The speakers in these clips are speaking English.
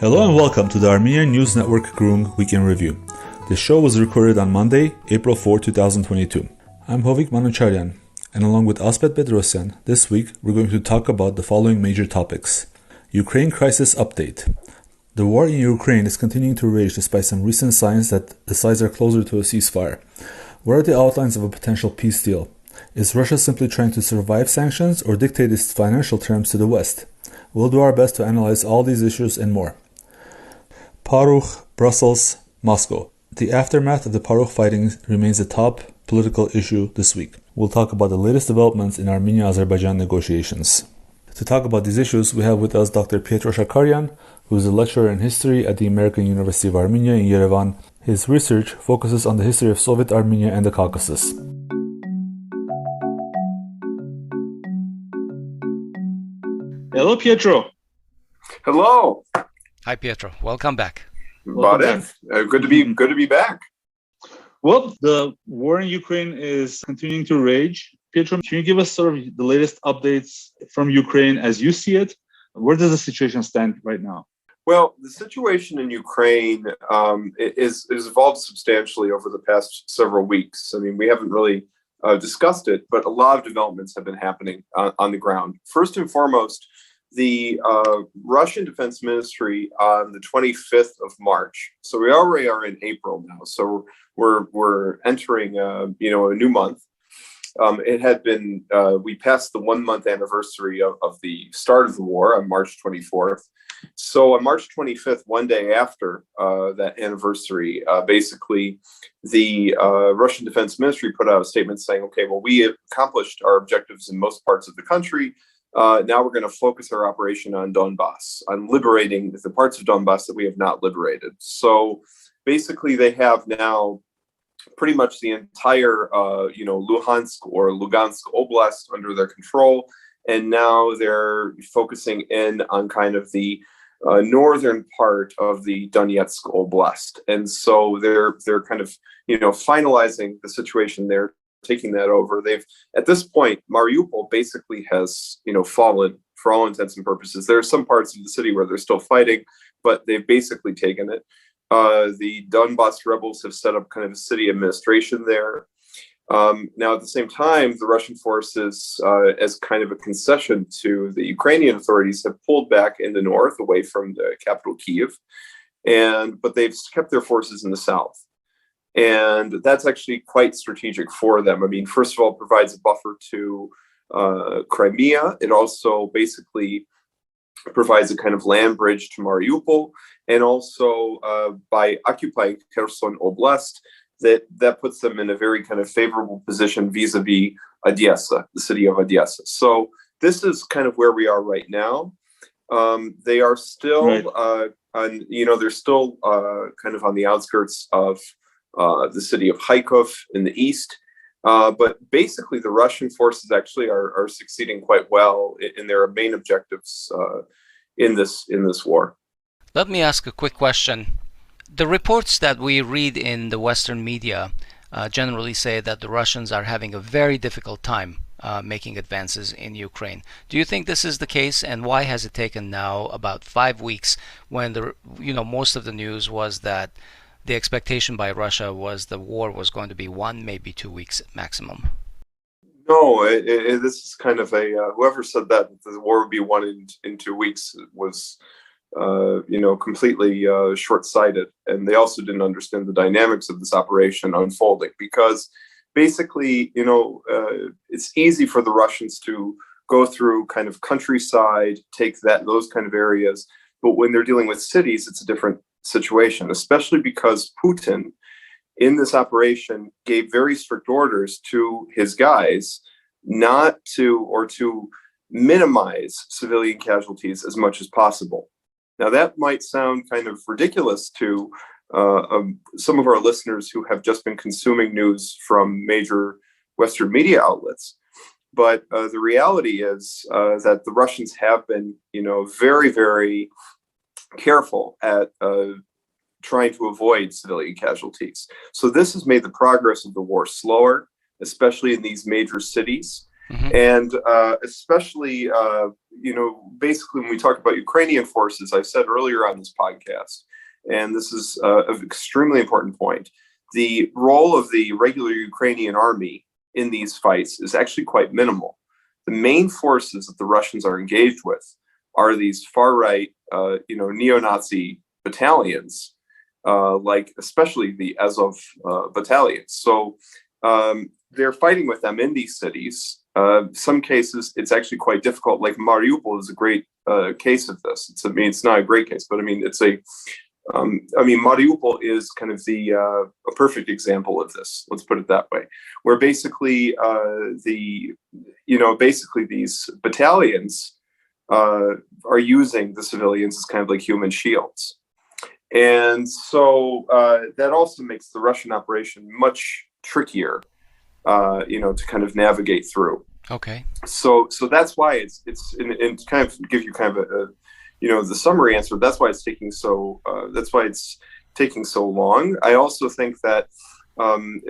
Hello and welcome to the Armenian News Network Groong Week in Review. This show was recorded on Monday, April 4, 2022. I'm Hovik Manucharyan, and along with Asbed Bedrossian, this week we're going to talk about the following major topics. Ukraine crisis update. The war in Ukraine is continuing to rage despite some recent signs that the sides are closer to a ceasefire. What are the outlines of a potential peace deal? Is Russia simply trying to survive sanctions or dictate its financial terms to the West? We'll do our best to analyze all these issues and more. Parukh, Brussels, Moscow. The aftermath of the Parukh fighting remains the top political issue this week. We'll talk about the latest developments in Armenia-Azerbaijan negotiations. To talk about these issues, we have with us Dr. Pietro Shakarian, who is a lecturer in history at the American University of Armenia in Yerevan. His research focuses on the history of Soviet Armenia and the Caucasus. Hello, Pietro. Hello. Hi, Pietro. Welcome back. Good to be back. Well, the war in Ukraine is continuing to rage. Pietro, can you give us sort of the latest updates from Ukraine as you see it? Where does the situation stand right now? Well, the situation in Ukraine is evolved substantially over the past several weeks. I mean, we haven't really discussed it, but a lot of developments have been happening on the ground. First and foremost, the Russian Defense Ministry on the 25th of March. So we already are in April now. So we're entering a new month. It had been we passed the 1 month anniversary of the start of the war on March 24th. So on March 25th, one day after that anniversary, basically the Russian Defense Ministry put out a statement saying, okay, well, we have accomplished our objectives in most parts of the country. Now we're going to focus our operation on Donbass, on liberating the parts of Donbass that we have not liberated. So basically they have now pretty much the entire, Luhansk or Lugansk Oblast under their control. And now they're focusing in on kind of the northern part of the Donetsk Oblast. And so they're kind of, finalizing the situation there, taking that over. They've, at this point, Mariupol basically has, fallen for all intents and purposes. There are some parts of the city where they're still fighting, but they've basically taken it. The Donbass rebels have set up kind of a city administration there. Now, at the same time, the Russian forces, as kind of a concession to the Ukrainian authorities, have pulled back in the north, away from the capital, Kyiv, but they've kept their forces in the south. And that's actually quite strategic for them. I mean, first of all, it provides a buffer to Crimea. It also basically provides a kind of land bridge to Mariupol. And also by occupying Kherson Oblast, that puts them in a very kind of favorable position vis-a-vis Odessa, the city of Odessa. So this is kind of where we are right now. They are still, they're still kind of on the outskirts of the city of Kharkov in the east. But basically, the Russian forces actually are succeeding quite well in their main objectives in this war. Let me ask a quick question. The reports that we read in the Western media generally say that the Russians are having a very difficult time making advances in Ukraine. Do you think this is the case, and why has it taken now about 5 weeks when most of the news was that the expectation by Russia was the war was going to be 1, maybe 2 weeks maximum? No, this is kind of whoever said that the war would be won in 2 weeks was, completely short-sighted. And they also didn't understand the dynamics of this operation unfolding, because basically, it's easy for the Russians to go through kind of countryside, take those kind of areas. But when they're dealing with cities, it's a different situation, especially because Putin in this operation gave very strict orders to his guys not to, or to minimize civilian casualties as much as possible. Now, that might sound kind of ridiculous to some of our listeners who have just been consuming news from major Western media outlets. But the reality is that the Russians have been, very, very careful at trying to avoid civilian casualties. So this has made the progress of the war slower, especially in these major cities. And especially, basically when we talk about Ukrainian forces, I said earlier on this podcast, and this is an extremely important point, the role of the regular Ukrainian army in these fights is actually quite minimal. The main forces that the Russians are engaged with are these far-right, neo-Nazi battalions, like especially the Azov battalions. So they're fighting with them in these cities. Some cases, it's actually quite difficult. Like Mariupol is a great case of this. It's not a great case, but Mariupol is kind of a perfect example of this. Let's put it that way, where basically these battalions are using the civilians as kind of like human shields, and so that also makes the Russian operation much trickier, to kind of navigate through. Okay. So that's why it's and kind of give you kind of the summary answer. That's why it's taking so long. I also think that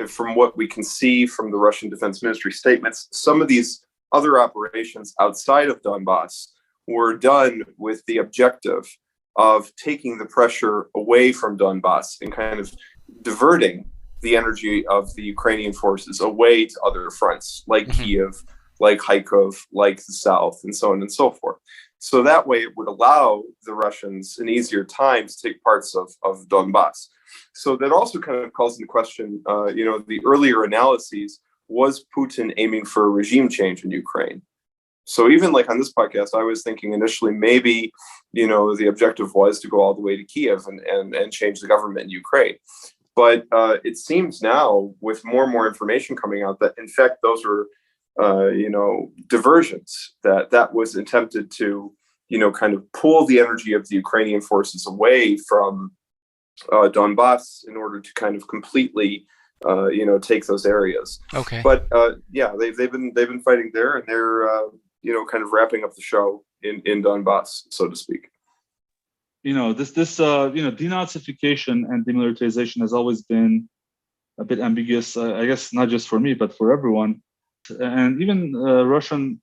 from what we can see from the Russian Defense Ministry statements, some of these other operations outside of Donbass were done with the objective of taking the pressure away from Donbass and kind of diverting the energy of the Ukrainian forces away to other fronts, like Kiev, like Kharkov, like the south, and so on and so forth. So that way it would allow the Russians an easier time to take parts of Donbass. So that also kind of calls into question, the earlier analyses, was Putin aiming for a regime change in Ukraine? So even like on this podcast, I was thinking initially maybe, the objective was to go all the way to Kiev and change the government in Ukraine. But it seems now, with more and more information coming out, that in fact those were diversions, that was attempted to, kind of pull the energy of the Ukrainian forces away from Donbass in order to kind of completely, take those areas. Okay. But they've been fighting there, and they're kind of wrapping up the show in Donbass, so to speak. This denazification and demilitarization has always been a bit ambiguous, I guess, not just for me, but for everyone. And even Russian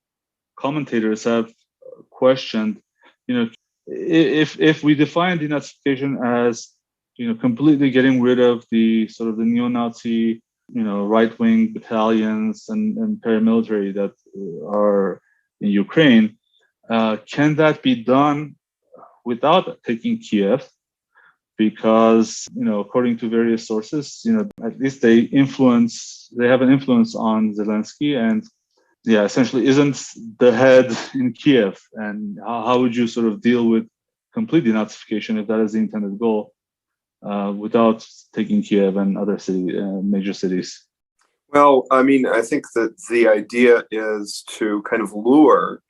commentators have questioned, if we define denazification as, completely getting rid of the sort of the neo-Nazi, right-wing battalions and paramilitary that are in Ukraine, can that be done without taking Kiev? Because, according to various sources, at least they have an influence on Zelensky, and essentially isn't the head in Kiev. And how would you sort of deal with complete denazification if that is the intended goal, without taking Kiev and other major cities? Well, I think that the idea is to kind of lure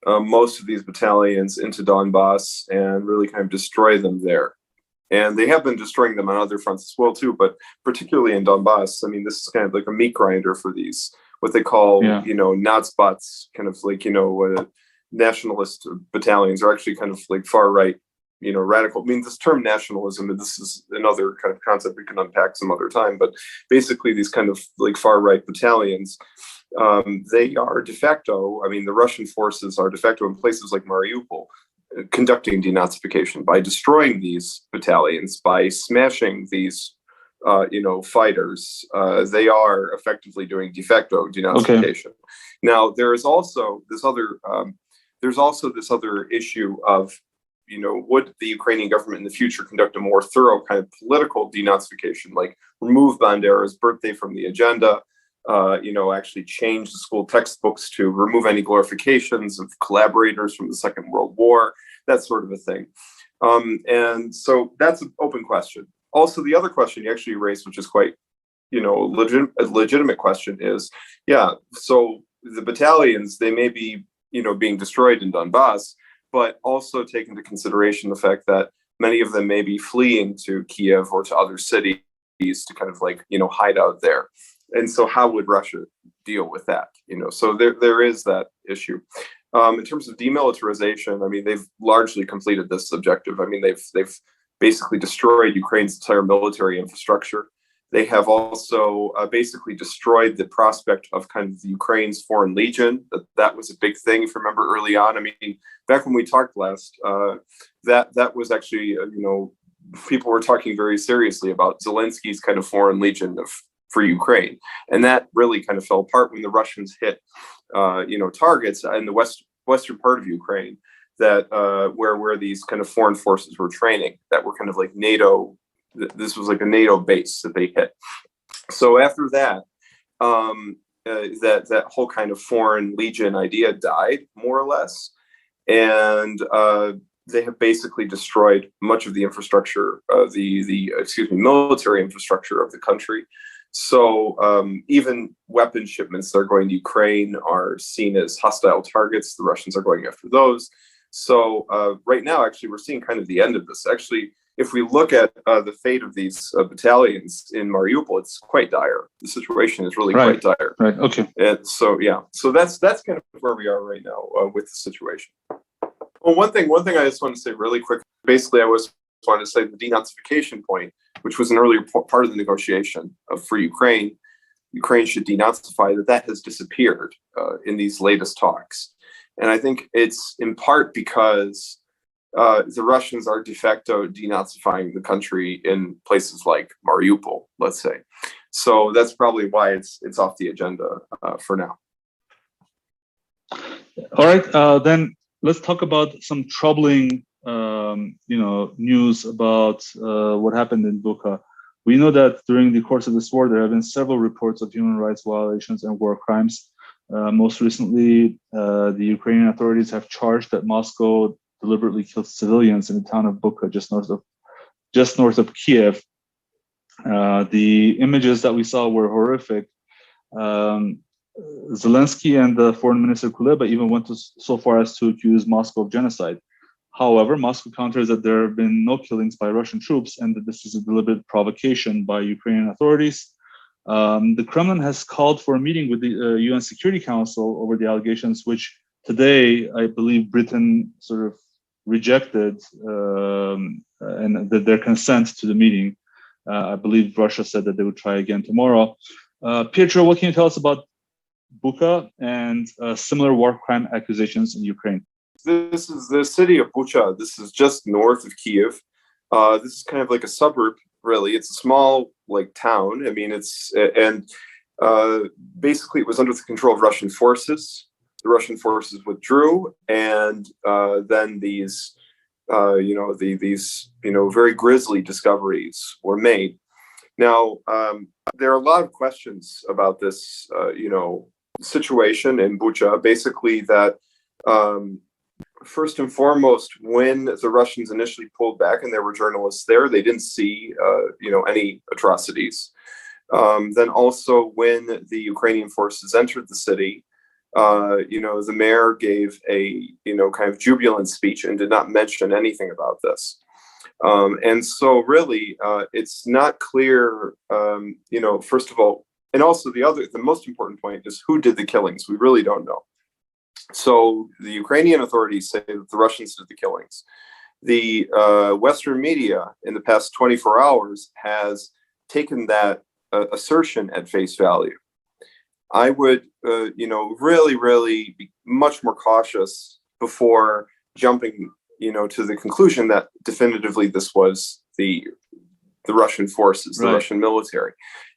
most of these battalions into Donbass and really kind of destroy them there. And they have been destroying them on other fronts as well, too. But particularly in Donbass, this is kind of like a meat grinder for these, what they call, Natsbots, kind of like, nationalist battalions are actually kind of like far right, radical. This term nationalism, and this is another kind of concept we can unpack some other time. But basically, these kind of like far right battalions, they are de facto. The Russian forces are de facto in places like Mariupol, conducting denazification by destroying these battalions, by smashing these, fighters. They are effectively doing de facto denazification. Okay. Now, there's also this other issue of, would the Ukrainian government in the future conduct a more thorough kind of political denazification, like remove Bandera's birthday from the agenda, actually change the school textbooks to remove any glorifications of collaborators from the Second World War, that sort of a thing. And so that's an open question. Also, the other question you actually raised, which is quite, a legitimate question, is, so the battalions, they may be, being destroyed in Donbass, but also take into consideration the fact that many of them may be fleeing to Kiev or to other cities to kind of like, hide out there. And so how would Russia deal with that? So there is that issue. In terms of demilitarization, they've largely completed this objective. They've basically destroyed Ukraine's entire military infrastructure. They have also basically destroyed the prospect of kind of the Ukraine's Foreign Legion. That was a big thing, if you remember early on. I mean, back when we talked last, that was actually, people were talking very seriously about Zelensky's kind of Foreign Legion for Ukraine. And that really kind of fell apart when the Russians hit, targets in the western part of Ukraine that where these kind of foreign forces were training, that were kind of like NATO. This was like a NATO base that they hit. So after that, that whole kind of Foreign Legion idea died, more or less, and they have basically destroyed much of the infrastructure, military infrastructure of the country. So even weapon shipments that are going to Ukraine are seen as hostile targets. The Russians are going after those. So right now, actually, we're seeing kind of the end of this. Actually, if we look at the fate of these battalions in Mariupol, it's quite dire. The situation is really quite dire. Right. Okay. And so that's kind of where we are right now with the situation. Well, one thing I just want to say really quick. Basically, I wanted to say the denazification point, which was an earlier part of the negotiation for Ukraine. Ukraine should denazify that has disappeared in these latest talks, and I think it's in part because the Russians are de facto denazifying the country in places like Mariupol, let's say. So that's probably why it's off the agenda for now. All right, then let's talk about some troubling, news about what happened in Bucha. We know that during the course of this war, there have been several reports of human rights violations and war crimes. Most recently, the Ukrainian authorities have charged that Moscow deliberately killed civilians in the town of Bucha, just north of Kiev. The images that we saw were horrific. Zelensky and the foreign minister Kuleba even went so far as to accuse Moscow of genocide. However, Moscow counters that there have been no killings by Russian troops and that this is a deliberate provocation by Ukrainian authorities. The Kremlin has called for a meeting with the UN Security Council over the allegations, which today, I believe, Britain sort of rejected and their consent to the meeting. I believe Russia said that they would try again tomorrow. Pietro, what can you tell us about Bucha and similar war crime accusations in Ukraine? This is the city of Bucha. This is just north of Kiev. This is kind of like a suburb, really. It's a small town. I mean, basically it was under the control of Russian forces. The Russian forces withdrew, and then these very grisly discoveries were made. Now, there are a lot of questions about this, situation in Bucha. Basically, that first and foremost, when the Russians initially pulled back, and there were journalists there, they didn't see, any atrocities. Then also, when the Ukrainian forces entered the city, the mayor gave a, kind of jubilant speech and did not mention anything about this. And so really, it's not clear, first of all, and also the most important point is who did the killings. We really don't know. So the Ukrainian authorities say that the Russians did the killings. The Western media in the past 24 hours has taken that assertion at face value. I would, really be much more cautious before jumping, to the conclusion that definitively this was the Russian forces, the Russian military.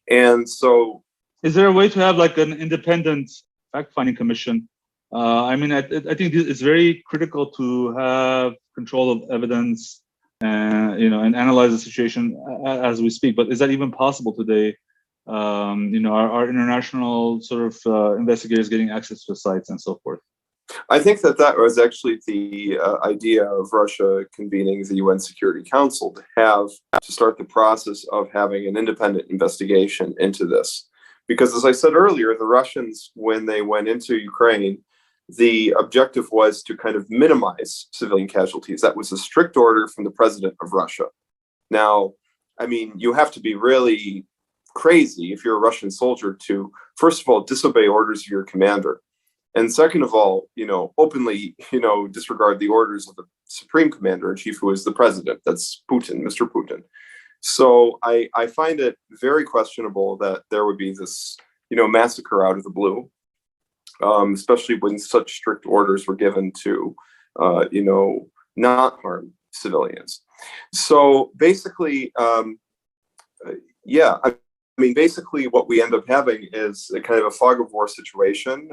And so, is there a way to have an independent fact-finding commission? I think it's very critical to have control of evidence and analyze the situation as we speak. But is that even possible today? Are international sort of investigators getting access to the sites and so forth? I think that was actually the idea of Russia convening the UN Security Council to start the process of having an independent investigation into this. Because as I said earlier, the Russians, when they went into Ukraine, the objective was to kind of minimize civilian casualties. That was a strict order from the president of Russia. Now, you have to be really crazy if you're a Russian soldier to, first of all, disobey orders of your commander. And second of all, openly, disregard the orders of the supreme commander in chief, who is the president. That's Putin, Mr. Putin. So I find it very questionable that there would be this, massacre out of the blue, especially when such strict orders were given to, not harm civilians. So basically, basically what we end up having is a kind of a fog of war situation.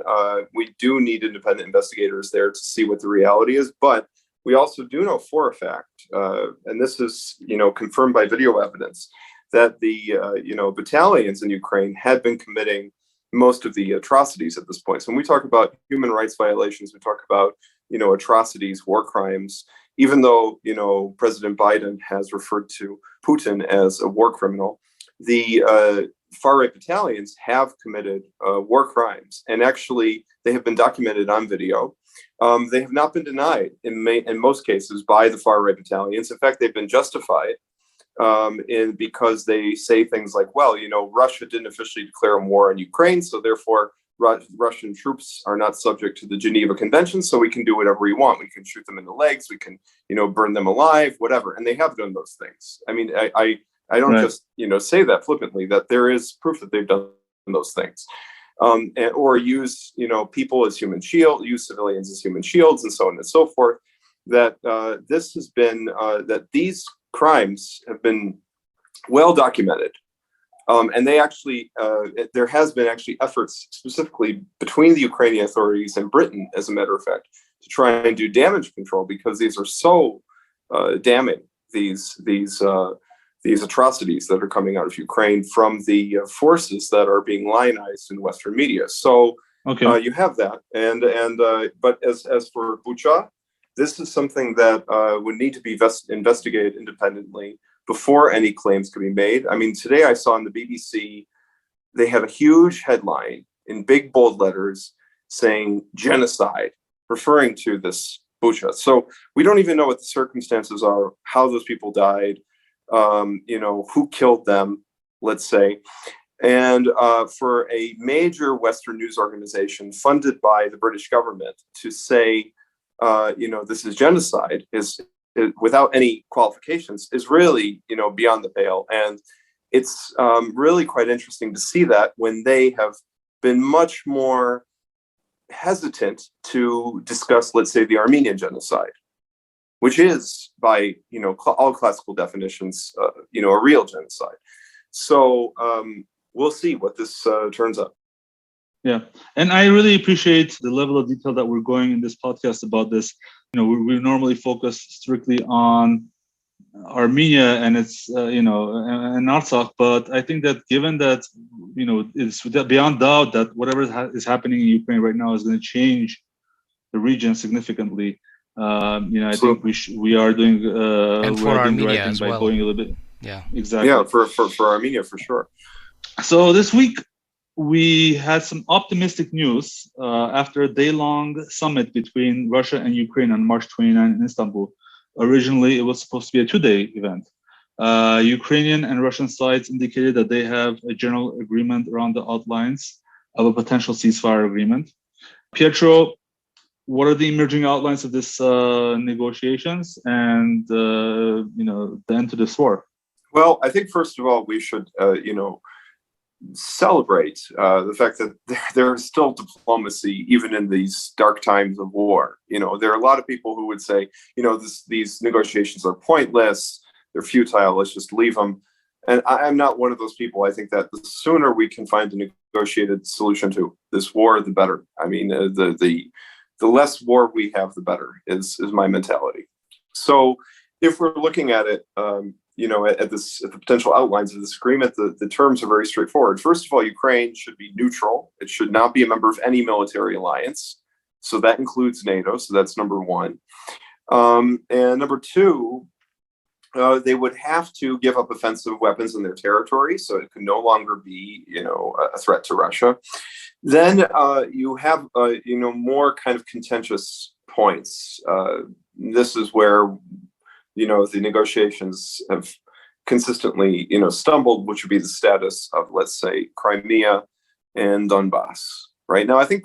We do need independent investigators there to see what the reality is, but we also do know for a fact, and this is, confirmed by video evidence, that the, battalions in Ukraine had been committing most of the atrocities at this point. So when we talk about human rights violations, we talk about, atrocities, war crimes, even though, President Biden has referred to Putin as a war criminal, the far-right battalions have committed war crimes, and actually they have been documented on video. They have not been denied in most cases by the far-right battalions. In fact, they've been justified because they say things like, well, Russia didn't officially declare war on Ukraine, so therefore Russian troops are not subject to the Geneva Convention, so we can do whatever we want. We can shoot them in the legs, we can, burn them alive, whatever. And they have done those things. I mean, I don't just, say that flippantly, that there is proof that they've done those things. Or use, people as human shield, use civilians as human shields, and so on and so forth. That this has been, that these crimes have been well documented. And they actually, there has been actually efforts specifically between the Ukrainian authorities and Britain, as a matter of fact, to try and do damage control, because these are so damning, these atrocities that are coming out of Ukraine from the forces that are being lionized in Western media. So you have that, but as for Bucha, this is something that would need to be investigated independently before any claims can be made. I mean, today I saw on the BBC, they have a huge headline in big bold letters saying genocide, referring to this Bucha. So we don't even know what the circumstances are, how those people died, who killed them, let's say. And for a major Western news organization funded by the British government to say, this is genocide, is without any qualifications, is really, beyond the pale. And it's really quite interesting to see that when they have been much more hesitant to discuss, let's say, the Armenian genocide, which is, by all classical definitions, a real genocide. So we'll see what this turns out. Yeah, and I really appreciate the level of detail that we're going in this podcast about this. We normally focus strictly on Armenia and its, and Artsakh, but I think that given that, it's beyond doubt that whatever is happening in Ukraine right now is going to change the region significantly. I think we are doing and for Armenia as by well. Going a little bit. Yeah, exactly. Yeah, for Armenia for sure. So this week we had some optimistic news after a day-long summit between Russia and Ukraine on March 29 in Istanbul. Originally, it was supposed to be a 2-day event. Ukrainian and Russian sides indicated that they have a general agreement around the outlines of a potential ceasefire agreement. Pietro, what are the emerging outlines of this negotiations and the end to this war? Well, I think first of all we should celebrate the fact that there is still diplomacy even in these dark times of war. There are a lot of people who would say, these negotiations are pointless, they're futile, let's just leave them. And I'm not one of those people. I think that the sooner we can find a negotiated solution to this war, the better. I mean, the less war we have, the better is my mentality. So if we're looking at it, at the potential outlines of this agreement, the terms are very straightforward. First of all, Ukraine should be neutral. It should not be a member of any military alliance. So that includes NATO. So that's number one. And number two, they would have to give up offensive weapons in their territory. So it can no longer be, a threat to Russia. Then you have, more kind of contentious points. This is where the negotiations have consistently, stumbled, which would be the status of, let's say, Crimea and Donbass. Right now, I think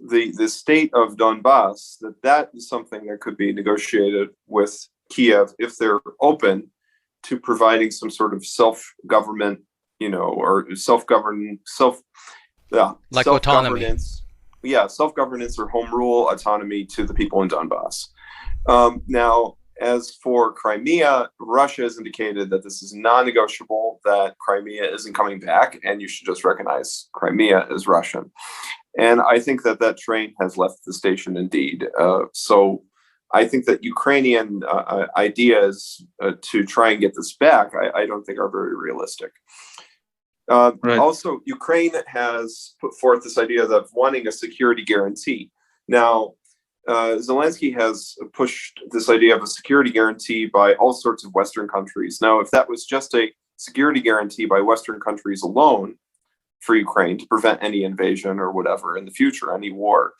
the state of Donbass, that is something that could be negotiated with Kiev if they're open to providing some sort of self-government, or like autonomy. Self-governance or home rule autonomy to the people in Donbass. Now, as for Crimea, Russia has indicated that this is non-negotiable, that Crimea isn't coming back, and you should just recognize Crimea as Russian. And I think that train has left the station indeed. So I think that Ukrainian ideas to try and get this back, I don't think are very realistic. Right. Also, Ukraine has put forth this idea of wanting a security guarantee. Now, Zelensky has pushed this idea of a security guarantee by all sorts of Western countries. Now, if that was just a security guarantee by Western countries alone for Ukraine to prevent any invasion or whatever in the future, any war,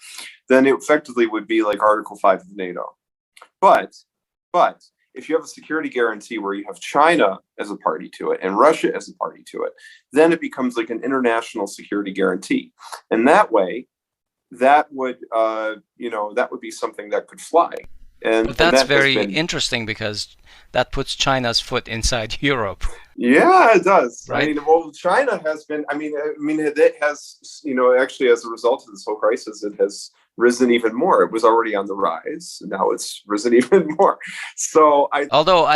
then it effectively would be like Article 5 of NATO. But if you have a security guarantee where you have China as a party to it and Russia as a party to it, then it becomes like an international security guarantee. And that way, that would be something that could fly. But that's very interesting because that puts China's foot inside Europe. Yeah, it does. Right? China has been. It has. Actually, as a result of this whole crisis, it has risen even more. It was already on the rise. Now it's risen even more. Although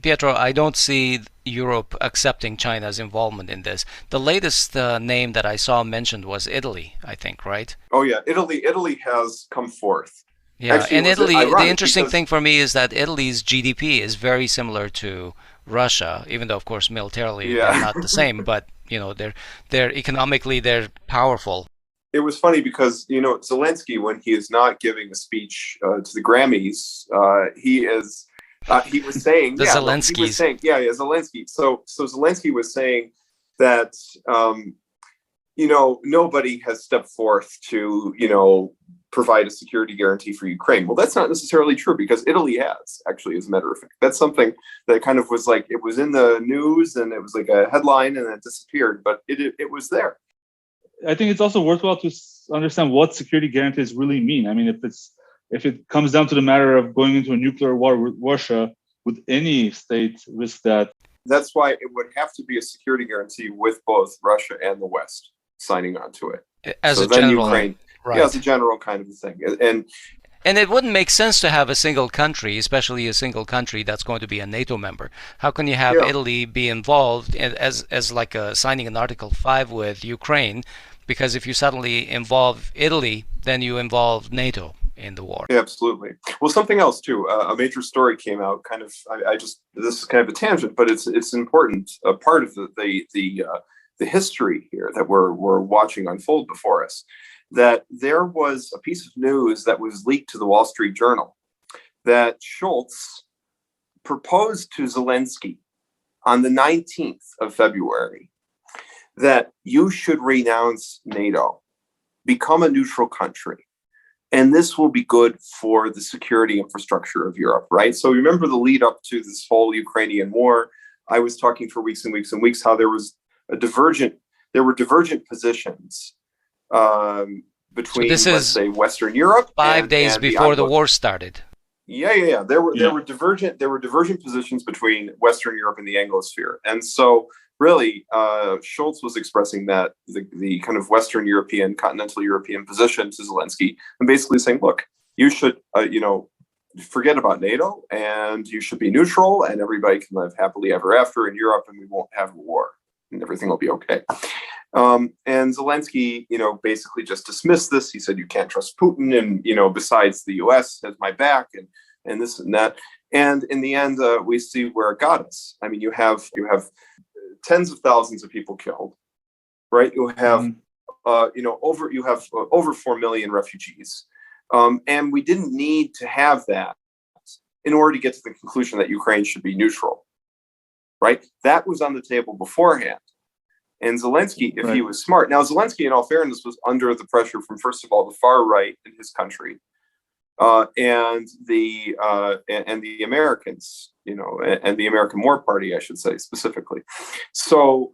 Pietro, I don't see Europe accepting China's involvement in this. The latest name that I saw mentioned was Italy, I think, right? Oh yeah, Italy has come forth. Yeah, Actually, and Italy, the interesting thing for me is that Italy's GDP is very similar to Russia, even though, of course, militarily they're not the same, but, they're economically, they're powerful. It was funny because, Zelensky, when he is not giving a speech to the Grammys, he was saying, Zelensky. So Zelensky was saying that, nobody has stepped forth to, provide a security guarantee for Ukraine. Well, that's not necessarily true because Italy has, actually, as a matter of fact. That's something that kind of was like, it was in the news and it was like a headline and then it disappeared, but it was there. I think it's also worthwhile to understand what security guarantees really mean. I mean, if it comes down to the matter of going into a nuclear war with Russia, would any state risk that? That's why it would have to be a security guarantee with both Russia and the West signing on to it. As a general, Ukraine, right. Yeah, as a general kind of a thing. And it wouldn't make sense to have a single country, especially a single country that's going to be a NATO member. How can you have Italy be involved as like signing an Article 5 with Ukraine? Because if you suddenly involve Italy, then you involve NATO in the war. Yeah, absolutely. Well, something else too. A major story came out. Kind of. This is kind of a tangent, but it's an important part of the history here that we're watching unfold before us. That there was a piece of news that was leaked to the Wall Street Journal that Schultz proposed to Zelensky on the 19th of February that you should renounce NATO, become a neutral country, and this will be good for the security infrastructure of Europe, right? So remember the lead up to this whole Ukrainian war. I was talking for weeks and weeks and weeks how there were divergent positions between, let's say, Western Europe. 5 days before the war started. Yeah. There were divergent positions between Western Europe and the Anglosphere, and so really, Schultz was expressing that the kind of Western European, continental European position to Zelensky, and basically saying, look, you should, forget about NATO, and you should be neutral, and everybody can live happily ever after in Europe, and we won't have a war, and everything will be okay. And Zelensky, basically just dismissed this. He said, you can't trust Putin. And, besides the US has my back and this and that. And in the end, we see where it got us. I mean, you have tens of thousands of people killed, right? You have, over 4 million refugees. And we didn't need to have that in order to get to the conclusion that Ukraine should be neutral, right? That was on the table beforehand. And Zelensky, if he was smart. Now, Zelensky, in all fairness, was under the pressure from, first of all, the far right in his country, and the Americans, and the American War Party, I should say, specifically. So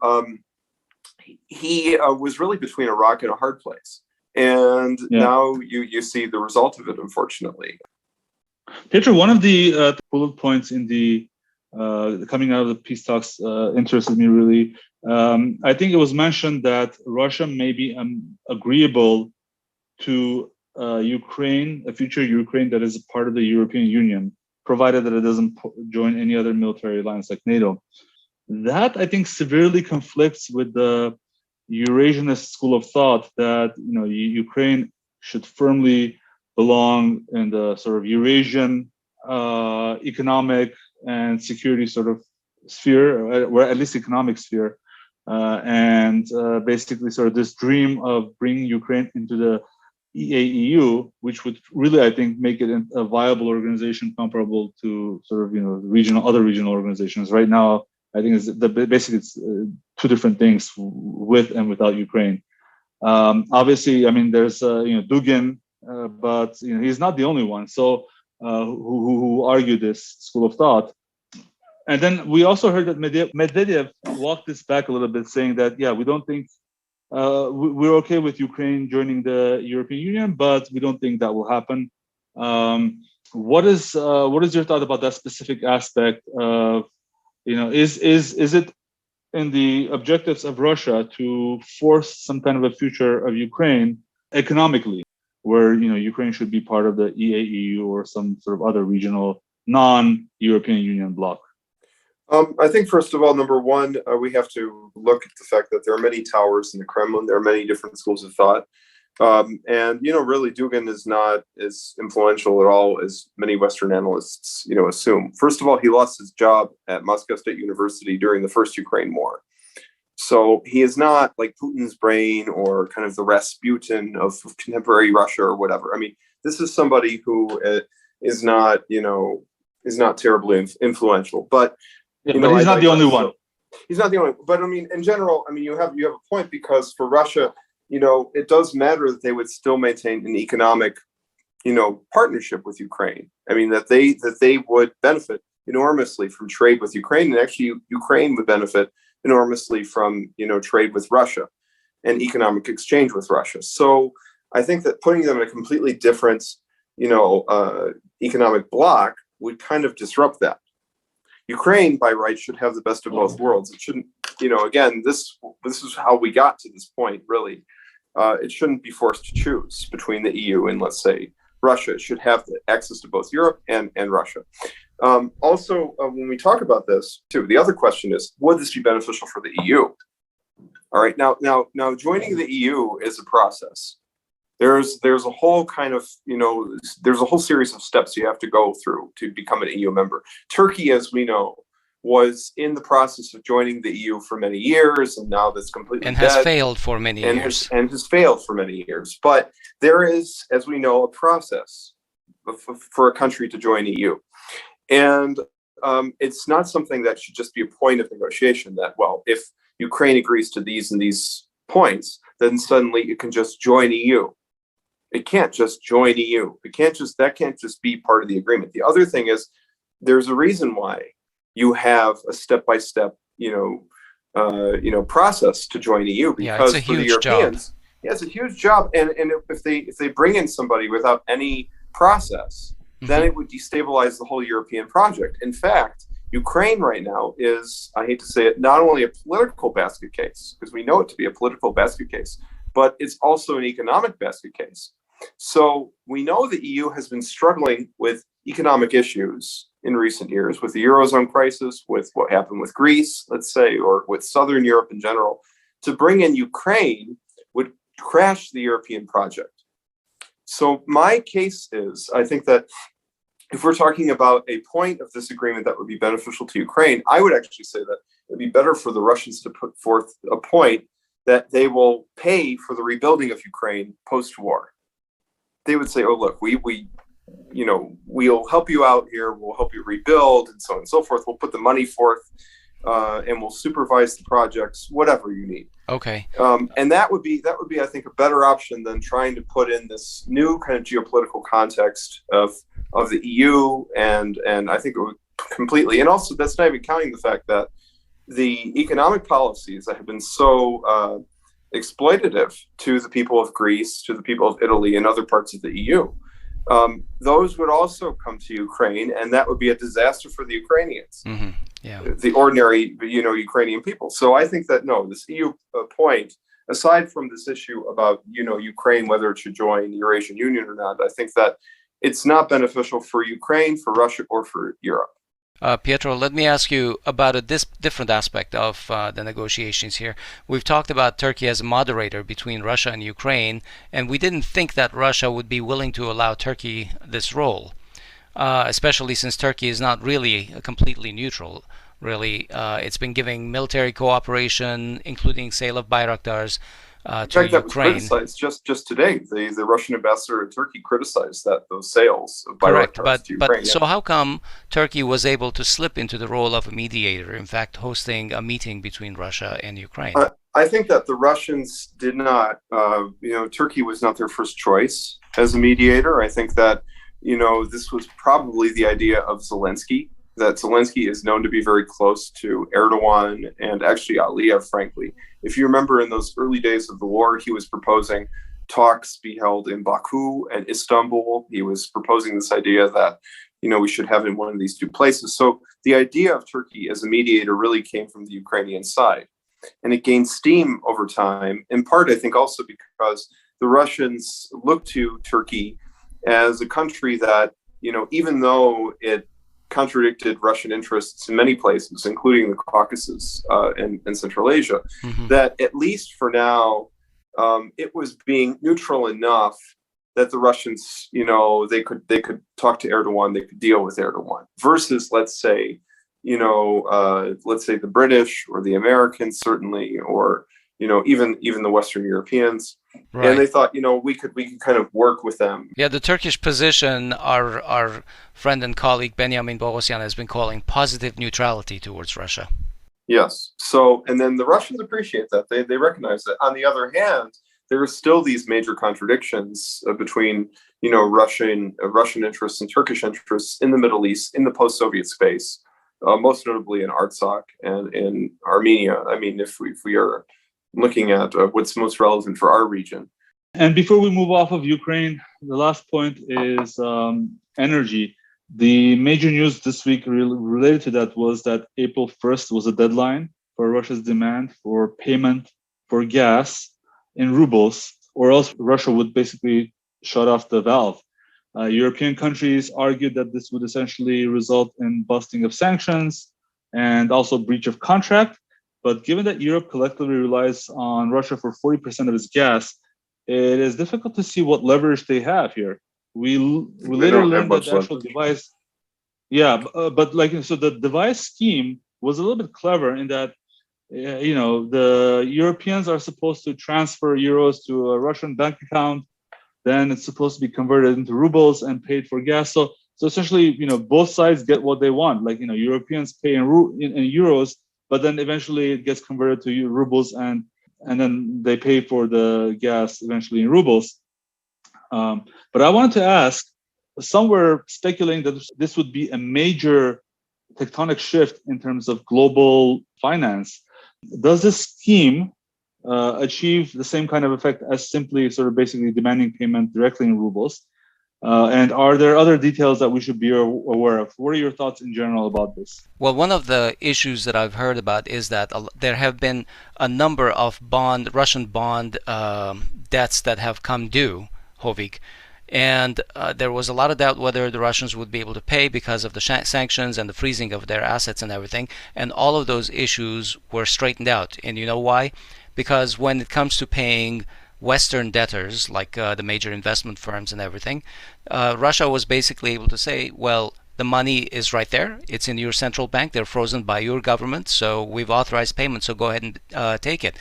he was really between a rock and a hard place. And now you see the result of it, unfortunately. Pietro, one of the bullet points in the coming out of the peace talks interested me really. I think it was mentioned that Russia may be agreeable to Ukraine, a future Ukraine that is part of the European Union, provided that it doesn't join any other military alliance like NATO. That, I think, severely conflicts with the Eurasianist school of thought that Ukraine should firmly belong in the sort of Eurasian economic and security sort of sphere, or at least economic sphere, and basically sort of this dream of bringing Ukraine into the EAEU, which would really, I think, make it a viable organization comparable to sort of other regional organizations. Right now, I think basically it's two different things, with and without Ukraine. Obviously, I mean, there's Dugin, but he's not the only one. So who argued this school of thought. And then we also heard that Medvedev walked this back a little bit, saying that, we don't think we're okay with Ukraine joining the European Union, but we don't think that will happen. What is your thought about that specific aspect of, is it in the objectives of Russia to force some kind of a future of Ukraine economically, where Ukraine should be part of the EAEU or some sort of other regional non-European Union bloc? I think, first of all, number one, we have to look at the fact that there are many towers in the Kremlin. There are many different schools of thought. And really, Dugin is not as influential at all as many Western analysts, assume. First of all, he lost his job at Moscow State University during the first Ukraine war. So he is not like Putin's brain or kind of the Rasputin of contemporary Russia or whatever. I mean, this is somebody who is not terribly influential. But but he's not the only one. He's not the only. But I mean, in general, you have a point, because for Russia, it does matter that they would still maintain an economic, partnership with Ukraine. I mean, that they would benefit enormously from trade with Ukraine, and actually Ukraine would benefit enormously from trade with Russia and economic exchange with Russia. So I think that putting them in a completely different, economic bloc would kind of disrupt that. Ukraine, by right, should have the best of both worlds. It shouldn't, again, this is how we got to this point, really. It shouldn't be forced to choose between the EU and, let's say, Russia. It should have the access to both Europe and Russia. Also, when we talk about this, too, the other question is, would this be beneficial for the EU? All right, now, joining the EU is a process. There's a whole kind of, there's a whole series of steps you have to go through to become an EU member. Turkey, as we know, was in the process of joining the EU for many years, and now that's completely has failed for many years. And has failed for many years. But there is, as we know, a process for a country to join EU. And it's not something that should just be a point of negotiation that, well, if Ukraine agrees to these and these points, then suddenly it can just join EU. It can't just join EU. That can't just be part of the agreement. The other thing is, there's a reason why you have a step-by-step, process to join EU, because it's a for the huge Europeans, job. It's a huge job. And if they bring in somebody without any process, then it would destabilize the whole European project. In fact, Ukraine right now is, I hate to say it, not only a political basket case, because we know it to be a political basket case, but it's also an economic basket case. So we know the EU has been struggling with economic issues in recent years, with the Eurozone crisis, with what happened with Greece, let's say, or with Southern Europe in general. To bring in Ukraine would crash the European project. So my case is, I think that if we're talking about a point of this agreement that would be beneficial to Ukraine, I would actually say that it would be better for the Russians to put forth a point that they will pay for the rebuilding of Ukraine post-war. They would say, oh, look, we'll help you out here. We'll help you rebuild, and so on and so forth. We'll put the money forth, and we'll supervise the projects, whatever you need. Okay. And that would be, I think, a better option than trying to put in this new kind of geopolitical context of the EU, and I think it would completely. And also, that's not even counting the fact that the economic policies that have been so exploitative to the people of Greece, to the people of Italy, and other parts of the EU, those would also come to Ukraine, and that would be a disaster for the Ukrainians. the ordinary, Ukrainian people. So I think that no, this EU point, aside from this issue about Ukraine whether it should join the Eurasian Union or not, I think that it's not beneficial for Ukraine, for Russia, or for Europe. Pietro, let me ask you about a different aspect of the negotiations here. We've talked about Turkey as a moderator between Russia and Ukraine, and we didn't think that Russia would be willing to allow Turkey this role, especially since Turkey is not really completely neutral. Really, it's been giving military cooperation, including sale of Bayraktars to Ukraine. That was Ukraine. criticized just today. The Russian ambassador in Turkey criticized those sales of Correct, Bayraktars to Ukraine. but so how come Turkey was able to slip into the role of a mediator, in fact, hosting a meeting between Russia and Ukraine? I think that the Russians did not, Turkey was not their first choice as a mediator. I think that, this was probably the idea of Zelensky, that Zelensky is known to be very close to Erdogan and actually Aliyev, frankly. If you remember in those early days of the war, he was proposing talks be held in Baku and Istanbul. He was proposing this idea that, we should have it in one of these two places. So the idea of Turkey as a mediator really came from the Ukrainian side. And it gained steam over time, in part, I think, also because the Russians looked to Turkey as a country that, even though it contradicted Russian interests in many places, including the Caucasus and Central Asia, that at least for now, it was being neutral enough that the Russians, they could talk to Erdogan, they could deal with Erdogan, versus, let's say the British or the Americans, certainly, or even the Western Europeans. Right. And they thought, we could kind of work with them. Yeah, the Turkish position, our friend and colleague Benjamin Boghosian has been calling positive neutrality towards Russia. Yes. So, and then the Russians appreciate that. They recognize that. On the other hand, there are still these major contradictions between, Russian interests and Turkish interests in the Middle East, in the post-Soviet space, most notably in Artsakh and in Armenia. I mean, if we are looking at what's most relevant for our region. And before we move off of Ukraine, the last point is energy. The major news this week related to that was that April 1st was a deadline for Russia's demand for payment for gas in rubles, or else Russia would basically shut off the valve. European countries argued that this would essentially result in busting of sanctions and also breach of contract. But given that Europe collectively relies on Russia for 40% of its gas, it is difficult to see what leverage they have here. We later learned that the actual device, so the device scheme was a little bit clever in that, the Europeans are supposed to transfer euros to a Russian bank account, then it's supposed to be converted into rubles and paid for gas. So essentially, both sides get what they want. Like, Europeans pay in euros, but then eventually it gets converted to rubles, and then they pay for the gas eventually in rubles. But I wanted to ask, some were speculating that this would be a major tectonic shift in terms of global finance. Does this scheme achieve the same kind of effect as simply sort of basically demanding payment directly in rubles? And are there other details that we should be aware of? What are your thoughts in general about this? Well, one of the issues that I've heard about is that there have been a number of Russian bond debts that have come due, Hovik. And there was a lot of doubt whether the Russians would be able to pay because of the sanctions and the freezing of their assets and everything. And all of those issues were straightened out. And you know why? Because when it comes to paying Western debtors, like the major investment firms and everything, Russia was basically able to say, well, the money is right there. It's in your central bank. They're frozen by your government. So we've authorized payments. So go ahead and take it.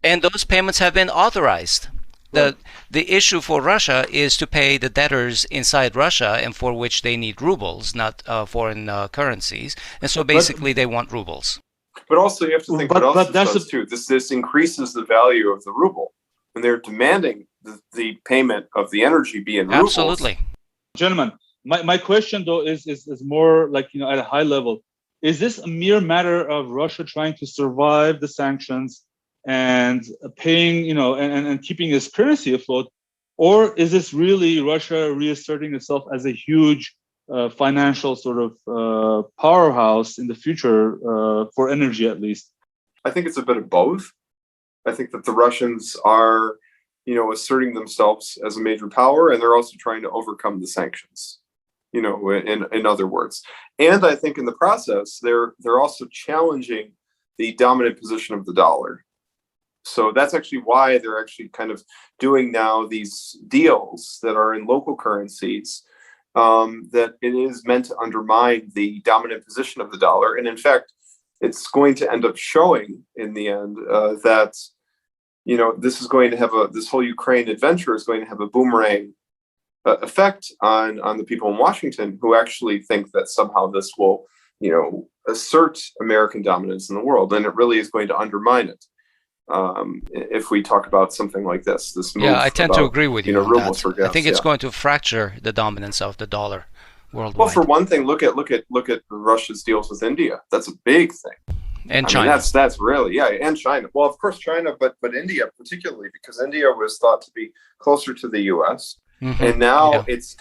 And those payments have been authorized. The issue for Russia is to pay the debtors inside Russia, and for which they need rubles, not foreign currencies. And so basically they want rubles. But also you have to think what else this does too. This increases the value of the ruble. And they're demanding the payment of the energy be in rubles. Absolutely. Gentlemen, my question though is more like, at a high level. Is this a mere matter of Russia trying to survive the sanctions and paying, and keeping its currency afloat? Or is this really Russia reasserting itself as a huge financial sort of powerhouse in the future for energy, at least? I think it's a bit of both. I think that the Russians are, asserting themselves as a major power, and they're also trying to overcome the sanctions. In other words, and I think in the process, they're also challenging the dominant position of the dollar. So that's actually why they're actually kind of doing now these deals that are in local currencies, that it is meant to undermine the dominant position of the dollar. And in fact, it's going to end up showing in the end that, this is going to have this whole Ukraine adventure is going to have a boomerang effect on the people in Washington, who actually think that somehow this will, assert American dominance in the world. And it really is going to undermine it. If we talk about something like this move. Yeah, I tend to agree with you on rubles for that. gas, I think it's going to fracture the dominance of the dollar worldwide. Well, for one thing, look at Russia's deals with India. That's a big thing. And China. That's really, and China. Well, of course, China, but India particularly, because India was thought to be closer to the U.S. Mm-hmm. And now it's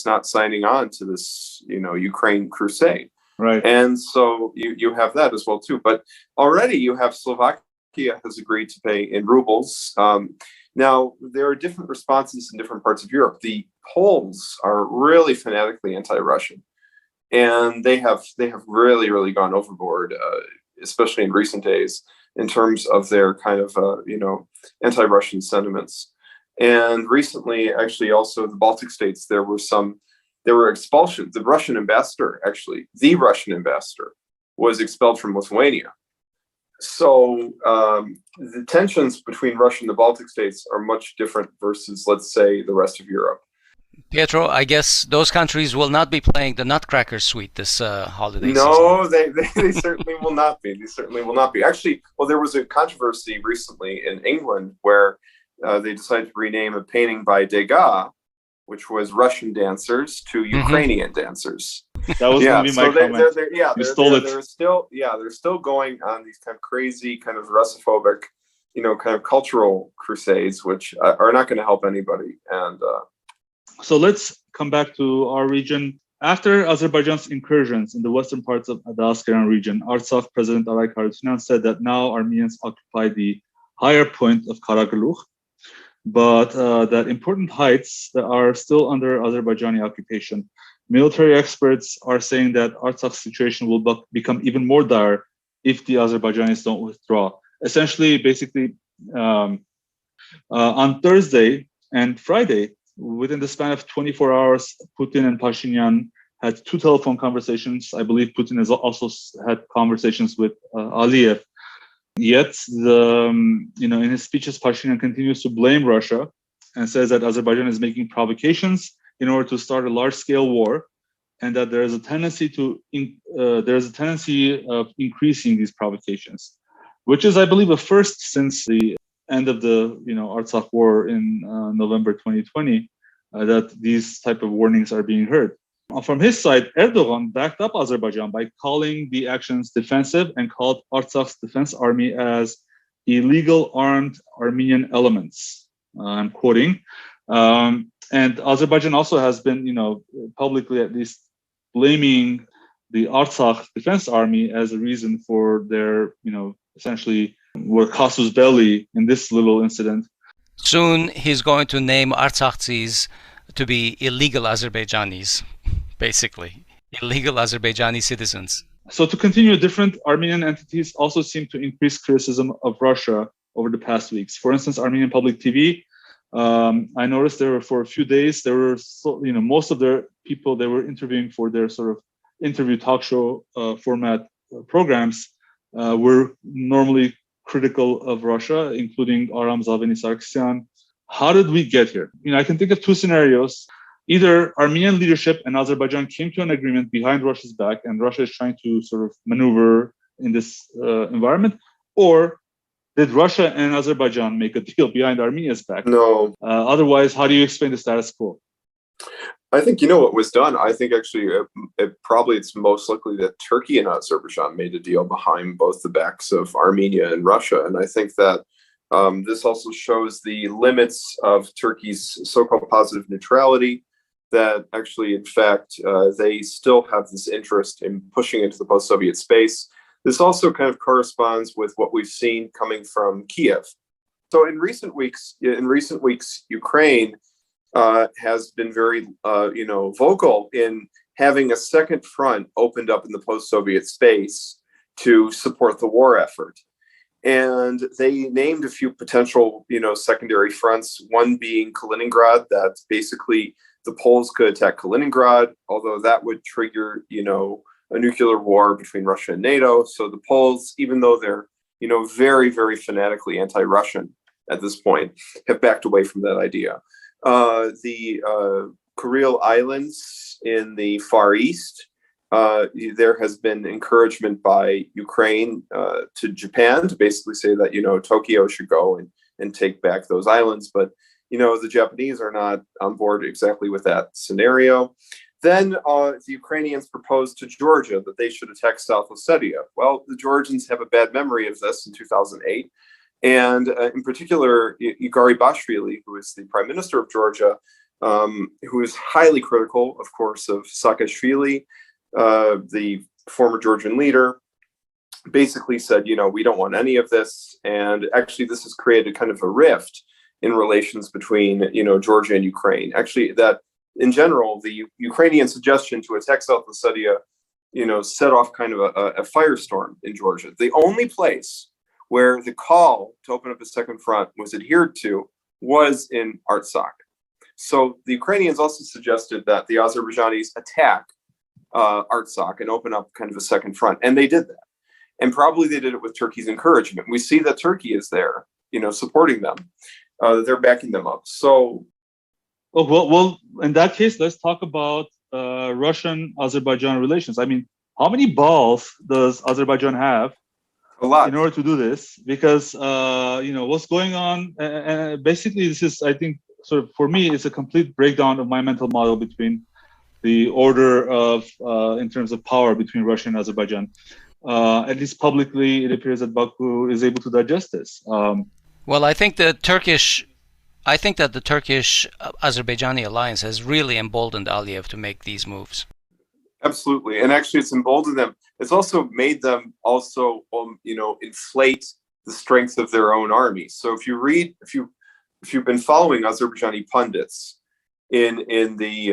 not signing on to this, Ukraine crusade. Right. And so you have that as well too. But already you have Slovakia has agreed to pay in rubles. Now there are different responses in different parts of Europe. The Poles are really fanatically anti-Russian, and they have really, really gone overboard, especially in recent days, in terms of their kind of anti-Russian sentiments. And recently, actually, also the Baltic states, there were expulsions. The Russian ambassador was expelled from Lithuania. So the tensions between Russia and the Baltic states are much different versus, let's say, the rest of Europe. Pietro, I guess those countries will not be playing the Nutcracker Suite this holiday season. No, they certainly will not be. They certainly will not be. Actually, well, there was a controversy recently in England where they decided to rename a painting by Degas, which was Russian dancers, to Ukrainian dancers. That was going to be my comment. They're still going on these kind of crazy, kind of Russophobic, kind of cultural crusades, which are not going to help anybody. And so let's come back to our region. After Azerbaijan's incursions in the western parts of the Asbed region, Artsakh President Aray Harutyunyan said that now Armenians occupy the higher point of Karagluh, but that important heights that are still under Azerbaijani occupation. Military experts are saying that Artsakh's situation will become even more dire if the Azerbaijanis don't withdraw. Essentially, basically, on Thursday and Friday, within the span of 24 hours, Putin and Pashinyan had 2 telephone conversations. I believe Putin has also had conversations with Aliyev. Yet, in his speeches, Pashinyan continues to blame Russia and says that Azerbaijan is making provocations in order to start a large-scale war, and that there is a tendency of increasing these provocations, which is, I believe, a first since the end of the Artsakh war in November 2020, that these type of warnings are being heard. From his side, Erdogan backed up Azerbaijan by calling the actions defensive and called Artsakh's defense army as illegal armed Armenian elements. I'm quoting. And Azerbaijan also has been, publicly at least, blaming the Artsakh defense army as a reason for their, essentially, were casus belli in this little incident. Soon he's going to name Artsakhtsis to be illegal Azerbaijanis, basically. Illegal Azerbaijani citizens. So to continue, different Armenian entities also seem to increase criticism of Russia over the past weeks. For instance, Armenian Public TV, I noticed for a few days, most of their people they were interviewing for their sort of interview talk show format programs were normally critical of Russia, including Aram Zaveni Sargsyan. How did we get here? I can think of 2 scenarios. Either Armenian leadership and Azerbaijan came to an agreement behind Russia's back, and Russia is trying to sort of maneuver in this environment, or did Russia and Azerbaijan make a deal behind Armenia's back? No. Otherwise, how do you explain the status quo? I think what was done. I think actually it's most likely that Turkey and Azerbaijan made a deal behind both the backs of Armenia and Russia. And I think that this also shows the limits of Turkey's so-called positive neutrality, that actually, in fact, they still have this interest in pushing into the post-Soviet space. This also kind of corresponds with what we've seen coming from Kiev. So in recent weeks, Ukraine has been very, vocal in having a second front opened up in the post-Soviet space to support the war effort. And they named a few potential, secondary fronts, one being Kaliningrad, that basically the Poles could attack Kaliningrad, although that would trigger, a nuclear war between Russia and NATO. So the Poles, even though they're, very, very fanatically anti-Russian at this point, have backed away from that idea. The Kuril Islands in the Far East, there has been encouragement by Ukraine to Japan to basically say that, Tokyo should go and take back those islands. But, the Japanese are not on board exactly with that scenario. Then the Ukrainians proposed to Georgia that they should attack South Ossetia. Well, the Georgians have a bad memory of this in 2008. And in particular, Igor Bashvili, who is the prime minister of Georgia, who is highly critical, of course, of Saakashvili, the former Georgian leader, basically said, we don't want any of this. And actually, this has created kind of a rift in relations between, Georgia and Ukraine. Actually, that in general, the Ukrainian suggestion to attack South Ossetia, set off kind of a firestorm in Georgia. The only place where the call to open up a second front was adhered to was in Artsakh. So the Ukrainians also suggested that the Azerbaijanis attack Artsakh and open up kind of a second front. And they did that. And probably they did it with Turkey's encouragement. We see that Turkey is there, supporting them. They're backing them up. So, well, in that case, let's talk about Russian-Azerbaijan relations. I mean, how many balls does Azerbaijan have? A lot. In order to do this? Because, what's going on, basically this is, I think, sort of, for me, it's a complete breakdown of my mental model between the order of, in terms of power between Russia and Azerbaijan. At least publicly, it appears that Baku is able to digest this. Well, I think that the Turkish-Azerbaijani alliance has really emboldened Aliyev to make these moves. Absolutely, and actually, it's emboldened them. It's also made them inflate the strength of their own army. So if you've been following Azerbaijani pundits in the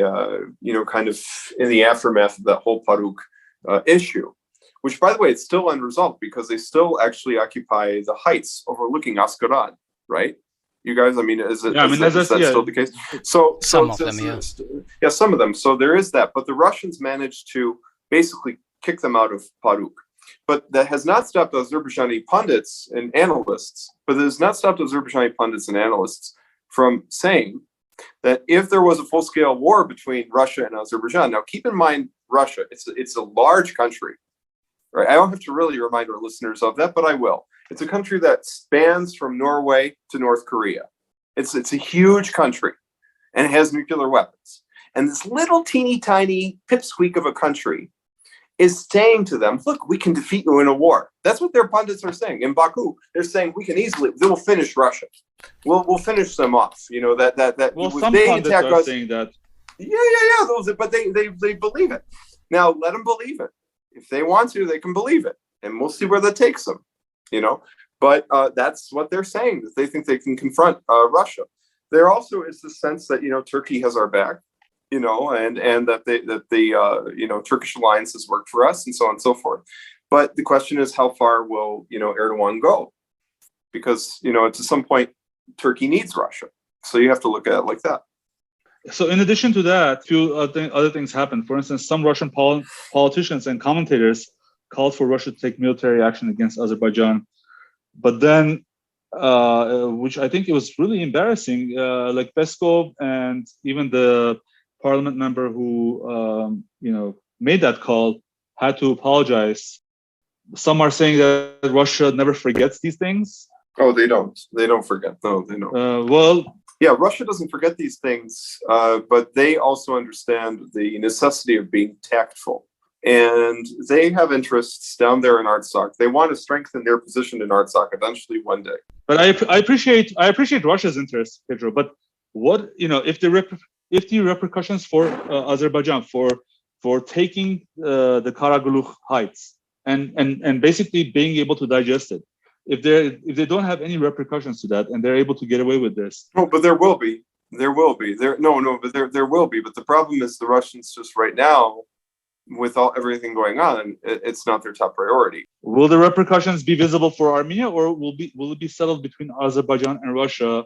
kind of in the aftermath of that whole Parukh issue, which, by the way, it's still unresolved because they still actually occupy the heights overlooking Askeran, right? You guys, I mean, is that still the case? Some of them. So there is that, but the Russians managed to basically kick them out of Parukh. But that has not stopped Azerbaijani pundits and analysts, from saying that if there was a full-scale war between Russia and Azerbaijan, now keep in mind, Russia, it's a large country, right? I don't have to really remind our listeners of that, but I will. It's a country that spans from Norway to North Korea. It's a huge country, and it has nuclear weapons. And this little teeny tiny pipsqueak of a country is saying to them, look, we can defeat you in a war. That's what their pundits are saying. In Baku, they're saying they will finish Russia. We'll finish them off. Well, some pundits are saying that. Yeah. But they believe it. Now, let them believe it. If they want to, they can believe it. And we'll see where that takes them. But that's what they're saying, that they think they can confront Russia. There also is the sense that, Turkey has our back, and that the Turkish alliance has worked for us and so on and so forth. But the question is, how far will, Erdogan go? Because, to some point, Turkey needs Russia. So you have to look at it like that. So in addition to that, a few other things happened. For instance, some Russian politicians and commentators called for Russia to take military action against Azerbaijan. But then, which I think it was really embarrassing, like Peskov and even the parliament member who, made that call had to apologize. Some are saying that Russia never forgets these things. Oh, they don't. They don't forget. No, they don't. Yeah, Russia doesn't forget these things, but they also understand the necessity of being tactful. And they have interests down there in Artsakh. They want to strengthen their position in Artsakh eventually one day. But I appreciate Russia's interest, Pietro. But what, if if the repercussions for Azerbaijan for taking the Karaguluh heights and basically being able to digest it, if they don't have any repercussions to that and they're able to get away with this. No, but there will be. There will be. There will be. But the problem is the Russians just right now, with everything going on, it's not their top priority. Will the repercussions be visible for Armenia, or will it be settled between Azerbaijan and Russia?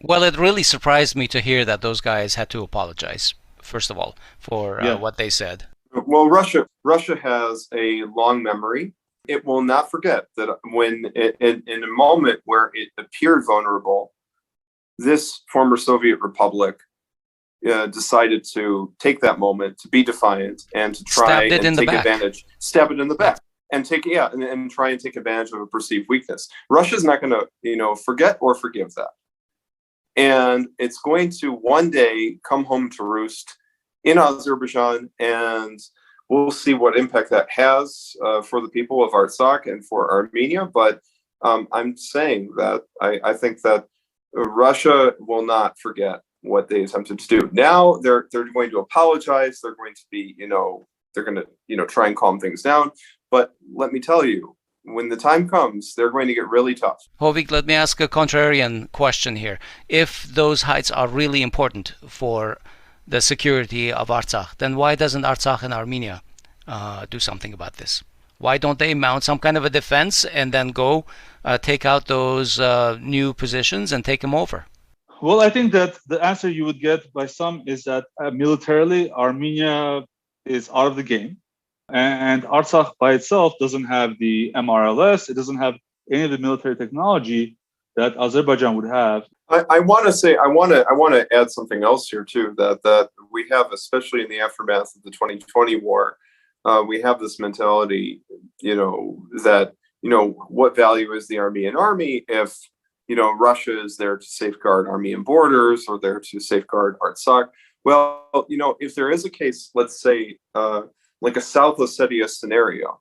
Well, it really surprised me to hear that those guys had to apologize, first of all, for what they said. Well, Russia has a long memory. It will not forget that when in a moment where it appeared vulnerable, this former Soviet republic decided to take that moment to be defiant and to try and take advantage, stab it in the back, and and try and take advantage of a perceived weakness. Russia's not going to forget or forgive that, and it's going to one day come home to roost in Azerbaijan, and we'll see what impact that has for the people of Artsakh and for Armenia. But I'm saying that I think that Russia will not forget what they attempted to do. Now they're going to apologize. They're going to be, they're going to, try and calm things down. But let me tell you, when the time comes, they're going to get really tough. Hovik, let me ask a contrarian question here. If those heights are really important for the security of Artsakh, then why doesn't Artsakh and Armenia do something about this? Why don't they mount some kind of a defense and then go take out those new positions and take them over? Well, I think that the answer you would get by some is that militarily, Armenia is out of the game. And Artsakh by itself doesn't have the MRLS. It doesn't have any of the military technology that Azerbaijan would have. I want to add something else here too, that we have, especially in the aftermath of the 2020 war, we have this mentality, that, what value is the Armenian army if, Russia is there to safeguard Armenian borders or there to safeguard Artsakh. Well, if there is a case, let's say, like a South Ossetia scenario,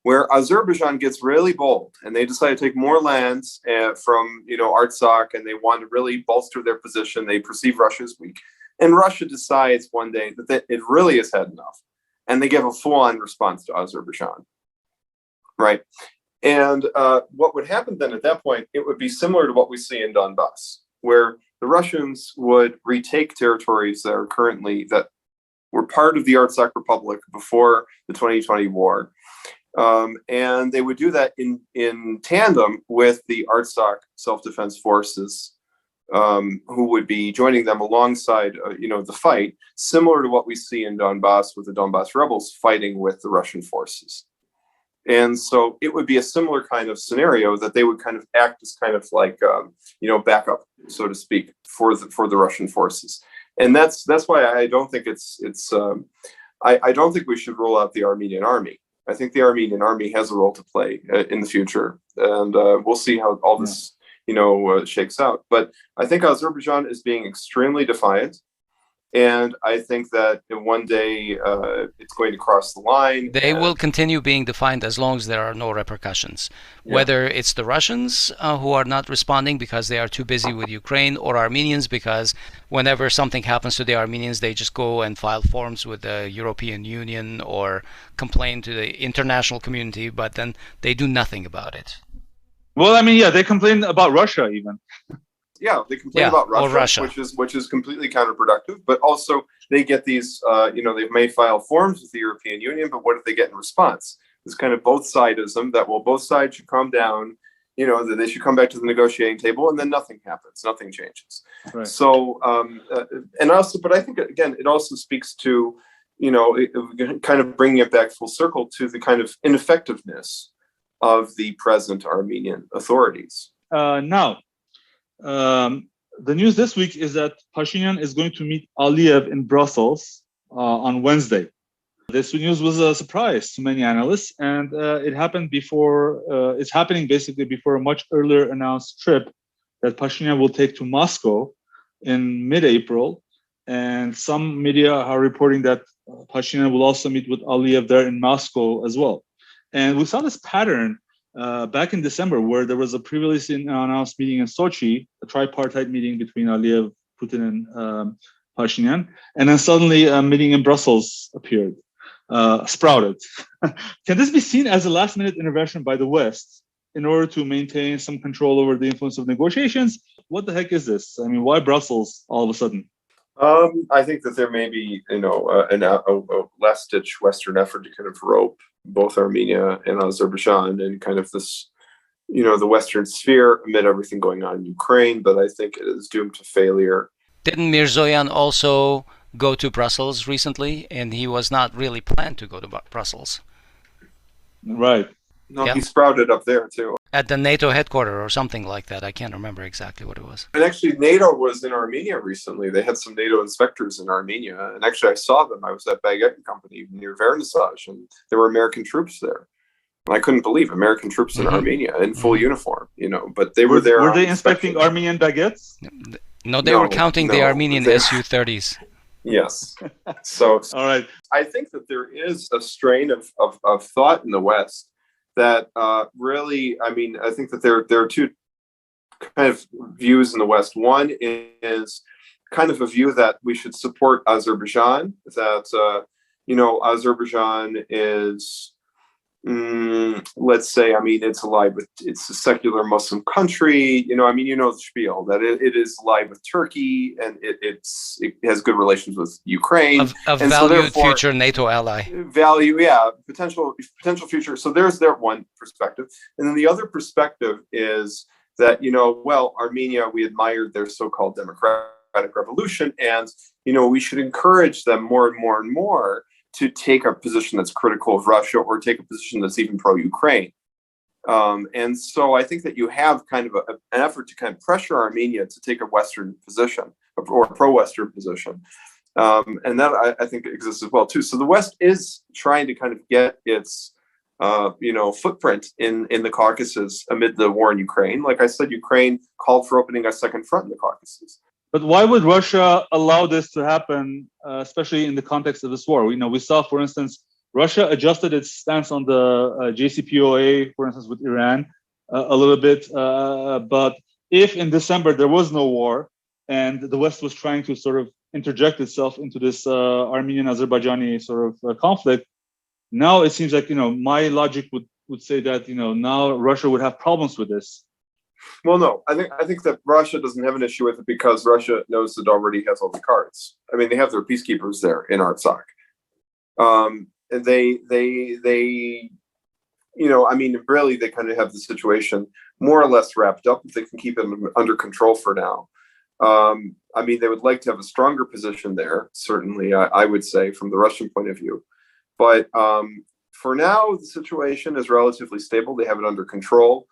where Azerbaijan gets really bold and they decide to take more lands from, Artsakh, and they want to really bolster their position. They perceive Russia as weak. And Russia decides one day that it really has had enough. And they give a full-on response to Azerbaijan, right? And what would happen then at that point, it would be similar to what we see in Donbass, where the Russians would retake territories that were part of the Artsakh Republic before the 2020 war. And they would do that in tandem with the Artsakh self-defense forces, who would be joining them alongside, the fight, similar to what we see in Donbass with the Donbass rebels fighting with the Russian forces. And so it would be a similar kind of scenario that they would kind of act as kind of like, backup, so to speak, for the Russian forces. And that's why I don't think I don't think we should rule out the Armenian army. I think the Armenian army has a role to play in the future, and we'll see how all this, shakes out. But I think Azerbaijan is being extremely defiant, and I think that one day it's going to cross the line. They will continue being defiant as long as there are no repercussions. Yeah. Whether it's the Russians who are not responding because they are too busy with Ukraine, or Armenians because whenever something happens to the Armenians, they just go and file forms with the European Union or complain to the international community, but then they do nothing about it. Well, they complain about Russia even. Yeah, they complain about Russia, which is completely counterproductive. But also, they get these, they may file forms with the European Union, but what do they get in response? This kind of both-sidism that, both sides should calm down, that they should come back to the negotiating table, and then nothing happens, nothing changes. Right. So, but I think again, it also speaks to, kind of bringing it back full circle to the kind of ineffectiveness of the present Armenian authorities. The news this week is that Pashinyan is going to meet Aliyev in Brussels on Wednesday. This news was a surprise to many analysts, and it happened before. It's happening basically before a much earlier announced trip that Pashinyan will take to Moscow in mid-April, and some media are reporting that Pashinyan will also meet with Aliyev there in Moscow as well. And we saw this pattern back in December, where there was a previously announced meeting in Sochi, a tripartite meeting between Aliyev, Putin, and Pashinyan, and then suddenly a meeting in Brussels appeared, sprouted. Can this be seen as a last-minute intervention by the West in order to maintain some control over the influence of negotiations? What the heck is this? I mean, why Brussels all of a sudden? I think that there may be, a last-ditch Western effort to kind of rope both Armenia and Azerbaijan in kind of this, the Western sphere amid everything going on in Ukraine. But I think it is doomed to failure. Didn't Mirzoyan also go to Brussels recently? And he was not really planned to go to Brussels. Right. No, yeah. He sprouted up there too. At the NATO headquarters or something like that. I can't remember exactly what it was. And actually, NATO was in Armenia recently. They had some NATO inspectors in Armenia. And actually, I saw them. I was at Baguette Company near Vernissage, and there were American troops there. And I couldn't believe American troops in Armenia in full uniform, but they were there. Were they inspecting Armenian baguettes? No, they were counting the Armenian Su-30s. Yes. So, all right. I think that there is a strain of thought in the West that really, I think that there are two kind of views in the West. One is kind of a view that we should support Azerbaijan, that, Azerbaijan is, let's say, it's allied with, it's a secular Muslim country, the spiel, that it is allied with Turkey, and it has good relations with Ukraine. A valued future NATO ally. Potential future. So there's their one perspective. And then the other perspective is that, Armenia, we admired their so-called democratic revolution, and, we should encourage them more and more and more to take a position that's critical of Russia, or take a position that's even pro-Ukraine. And so I think that you have kind of an effort to kind of pressure Armenia to take a Western position, or a pro-Western position. And that I think exists as well too. So the West is trying to kind of get its footprint in the Caucasus amid the war in Ukraine. Like I said, Ukraine called for opening a second front in the Caucasus. But why would Russia allow this to happen, especially in the context of this war? We saw, for instance, Russia adjusted its stance on the JCPOA, for instance, with Iran a little bit. But if in December there was no war and the West was trying to sort of interject itself into this Armenian-Azerbaijani sort of conflict, now it seems like, my logic would say that, now Russia would have problems with this. Well, no, I think that Russia doesn't have an issue with it because Russia knows it already has all the cards. They have their peacekeepers there in Artsakh. They really, they kind of have the situation more or less wrapped up. They can keep it under control for now. They would like to have a stronger position there, certainly, I would say, from the Russian point of view. But for now, the situation is relatively stable. They have it under control.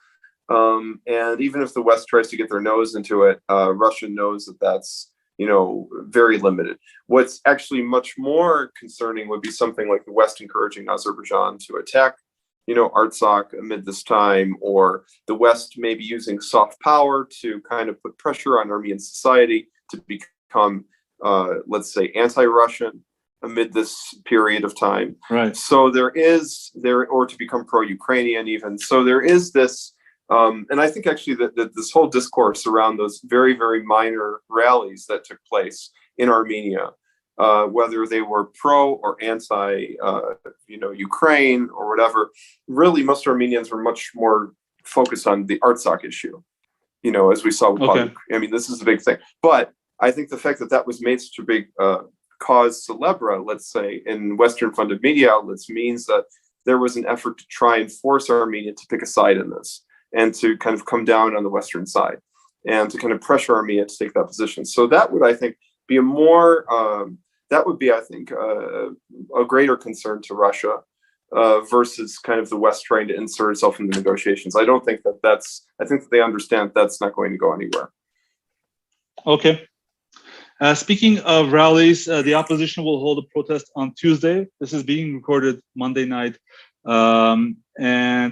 And even if the West tries to get their nose into it, Russia knows that that's, very limited. What's actually much more concerning would be something like the West encouraging Azerbaijan to attack, Artsakh amid this time, or the West maybe using soft power to kind of put pressure on Armenian society to become, let's say, anti-Russian amid this period of time. Right. So or to become pro-Ukrainian even. So there is this. And I think actually that this whole discourse around those very, very minor rallies that took place in Armenia, whether they were pro or anti, Ukraine or whatever, really most Armenians were much more focused on the Artsakh issue, as we saw with Parukh. This is the big thing. But I think the fact that was made such a big cause célèbre, let's say, in Western-funded media outlets means that there was an effort to try and force Armenia to pick a side in this, and to kind of come down on the Western side, and to kind of pressure Armenia to take that position. So that would, I think, be a greater concern to Russia versus kind of the West trying to insert itself in the negotiations. I don't think I think that they understand that's not going to go anywhere. Okay. Speaking of rallies, the opposition will hold a protest on Tuesday. This is being recorded Monday night. And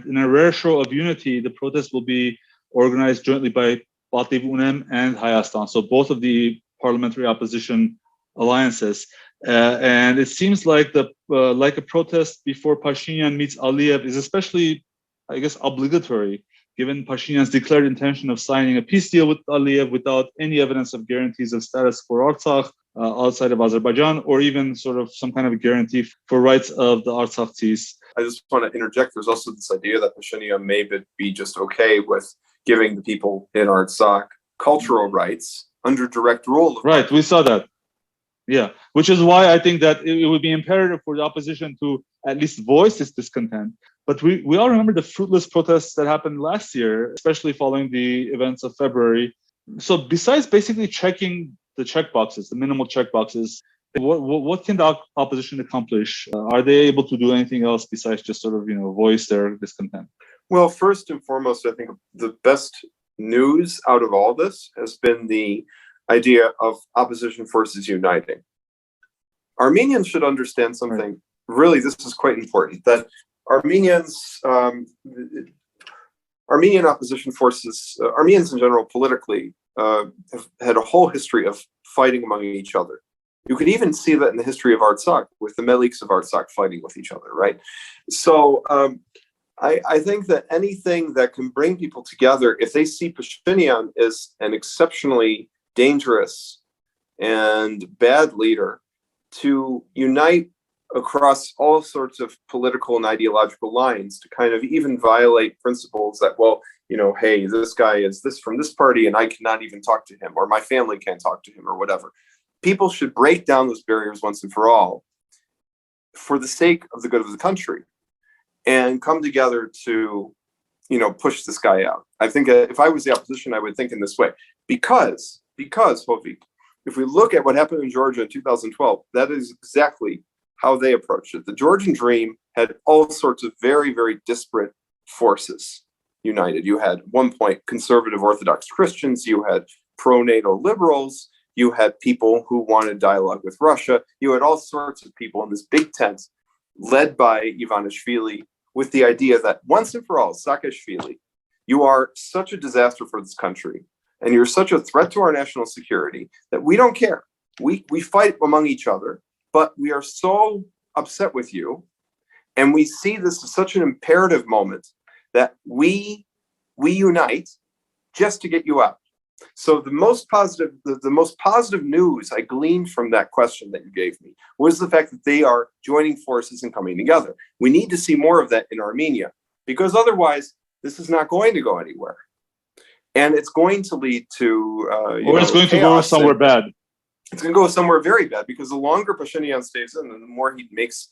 in a rare show of unity, the protest will be organized jointly by Bativ Unem and Hayastan, so both of the parliamentary opposition alliances. And it seems like like a protest before Pashinyan meets Aliyev is especially, I guess, obligatory, given Pashinyan's declared intention of signing a peace deal with Aliyev without any evidence of guarantees of status for Artsakh. outside of Azerbaijan, or even sort of some kind of a guarantee for rights of the Artsaktis. I just want to interject. There's also this idea that Pashinyan may be just okay with giving the people in Artsakh cultural rights under direct rule. Right, we saw that. Yeah, which is why I think that it would be imperative for the opposition to at least voice its discontent. But we all remember the fruitless protests that happened last year, especially following the events of February. So besides basically checking the checkboxes, the minimal checkboxes, what can the opposition accomplish? Are they able to do anything else besides just sort of, voice their discontent? Well, first and foremost, I think the best news out of all this has been the idea of opposition forces uniting. Armenians should understand something. Right. Really, this is quite important, that Armenian opposition forces, Armenians in general politically, have had a whole history of fighting among each other. You could even see that in the history of Artsakh, with the Meliks of Artsakh fighting with each other, right? So I think that anything that can bring people together, if they see Pashinyan as an exceptionally dangerous and bad leader, to unite across all sorts of political and ideological lines, to kind of even violate principles that, well, hey, this guy is this from this party and I cannot even talk to him, or my family can't talk to him, or whatever. People should break down those barriers once and for all for the sake of the good of the country and come together to, push this guy out. I think if I was the opposition, I would think in this way, because Hovik, if we look at what happened in Georgia in 2012, that is exactly how they approached it. The Georgian Dream had all sorts of very, very disparate forces united. You had, at one point, conservative Orthodox Christians. You had pro-NATO liberals. You had people who wanted dialogue with Russia. You had all sorts of people in this big tent led by Ivanishvili with the idea that once and for all, Saakashvili, you are such a disaster for this country and you're such a threat to our national security that we don't care. We fight among each other, but we are so upset with you, and we see this as such an imperative moment that we unite just to get you out. So the most positive news I gleaned from that question that you gave me was the fact that they are joining forces and coming together. We need to see more of that in Armenia, because otherwise this is not going to go anywhere. And it's going to lead to it's going to go somewhere bad. It's going to go somewhere very bad, because the longer Pashinyan stays in, and the more he makes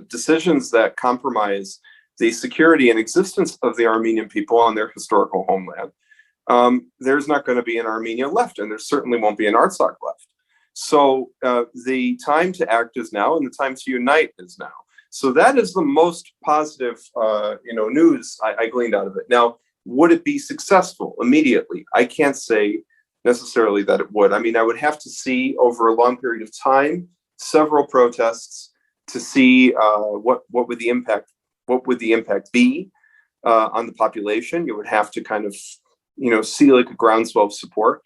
decisions that compromise the security and existence of the Armenian people on their historical homeland, there's not going to be an Armenia left, and there certainly won't be an Artsakh left. So the time to act is now, and the time to unite is now. So that is the most positive news I gleaned out of it. Now, would it be successful immediately? I can't say necessarily that it would. I mean, I would have to see over a long period of time several protests to see what would the impact be on the population. You would have to kind of see like a groundswell of support.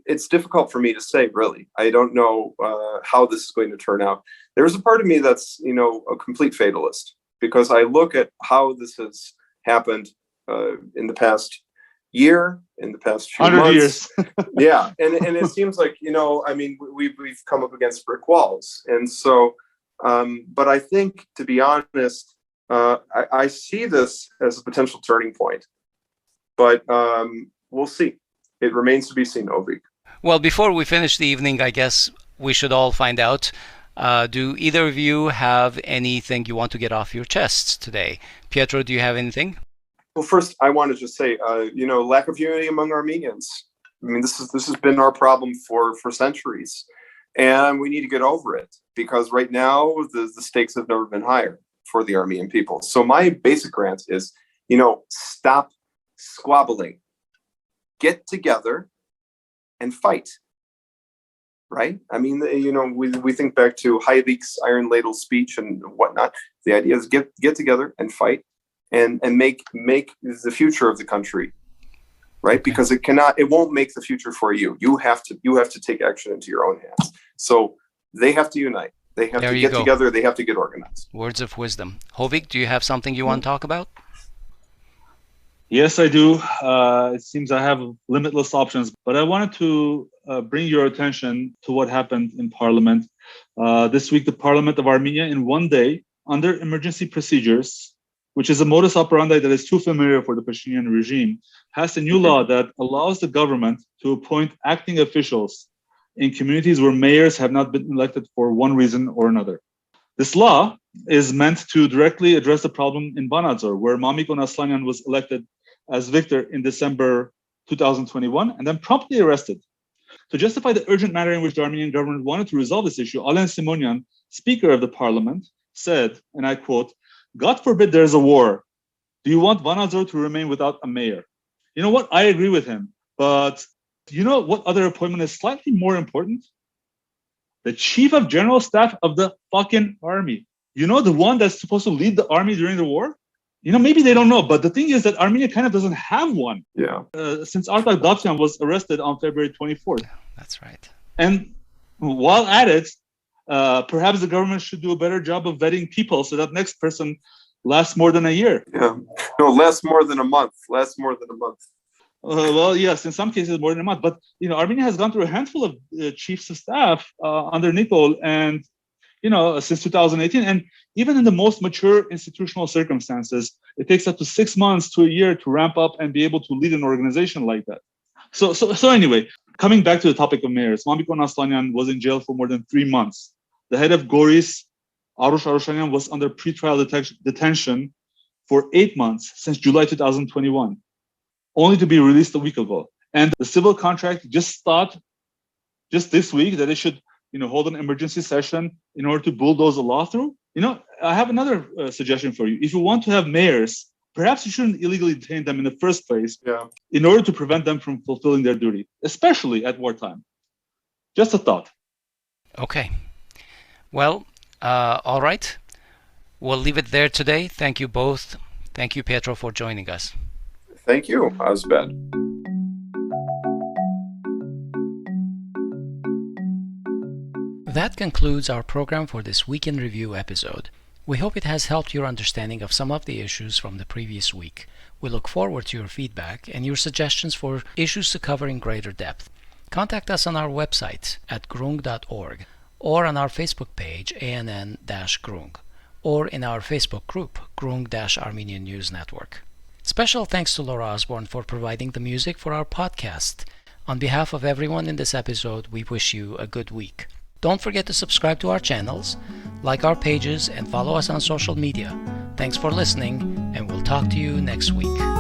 It's difficult for me to say, really. I don't know how this is going to turn out. There's a part of me that's a complete fatalist, because I look at how this has happened in the past year, in the past few 100 months. years. Yeah, and it seems like we've come up against brick walls, and so but I think, to be honest, I see this as a potential turning point, but we'll see. It remains to be seen, Hovik. Well, before we finish the evening, I guess we should all find out, do either of you have anything you want to get off your chests today? Pietro, do you have anything? Well, first, I want to just say, lack of unity among Armenians. I mean, this has been our problem for centuries, and we need to get over it, because right now the stakes have never been higher for the Armenian people. So my basic rant is, stop squabbling, get together and fight. Right? I mean, we think back to Hovik's Iron Ladle speech and whatnot. The idea is get together and fight. And make the future of the country, right? Because it won't make the future for you. You have to take action into your own hands. So they have to unite. They have to get together. They have to get organized. Words of wisdom. Hovik, do you have something you want to talk about? Yes, I do. It seems I have limitless options, but I wanted to bring your attention to what happened in Parliament. This week, the Parliament of Armenia, in one day, under emergency procedures, which is a modus operandi that is too familiar for the Pashinyan regime, passed a new law that allows the government to appoint acting officials in communities where mayors have not been elected for one reason or another. This law is meant to directly address the problem in Banazor, where Mamiko Naslanyan was elected as victor in December 2021 and then promptly arrested. To justify the urgent manner in which the Armenian government wanted to resolve this issue, Alen Simonyan, Speaker of the Parliament, said, and I quote, "God forbid there's a war. Do you want Banazor to remain without a mayor?" You know what? I agree with him. But you know what other appointment is slightly more important? The Chief of General Staff of the fucking army. You know, the one that's supposed to lead the army during the war? You know, maybe they don't know, but the thing is that Armenia kind of doesn't have one. Yeah. Since Artak Davtyan was arrested on February 24th. That's right. And while at it, perhaps the government should do a better job of vetting people so that next person lasts more than a year. Yeah. No, less more than a month. Less more than a month. Well, yes, in some cases more than a month. But, you know, Armenia has gone through a handful of chiefs of staff under Nikol and, you know, since 2018. And even in the most mature institutional circumstances, it takes up to 6 months to a year to ramp up and be able to lead an organization like that. So anyway, coming back to the topic of mayors, Mamiko Naslanyan was in jail for more than 3 months. The head of Goris, Arush Arushanyan, was under pretrial detention for 8 months since July 2021, only to be released a week ago. And the civil contract just this week that it should, you know, hold an emergency session in order to bulldoze the law through. You know, I have another suggestion for you. If you want to have mayors, perhaps you shouldn't illegally detain them in the first place in order to prevent them from fulfilling their duty, especially at wartime. Just a thought. Okay. Well, all right. We'll leave it there today. Thank you both. Thank you, Pietro, for joining us. Thank you, Asbed. That concludes our program for this Week in Review episode. We hope it has helped your understanding of some of the issues from the previous week. We look forward to your feedback and your suggestions for issues to cover in greater depth. Contact us on our website at groong.org or on our Facebook page ANN-Groong or in our Facebook group Groong-Armenian News Network. Special thanks to Laura Osborne for providing the music for our podcast. On behalf of everyone in this episode, we wish you a good week. Don't forget to subscribe to our channels, like our pages, and follow us on social media. Thanks for listening, and we'll talk to you next week.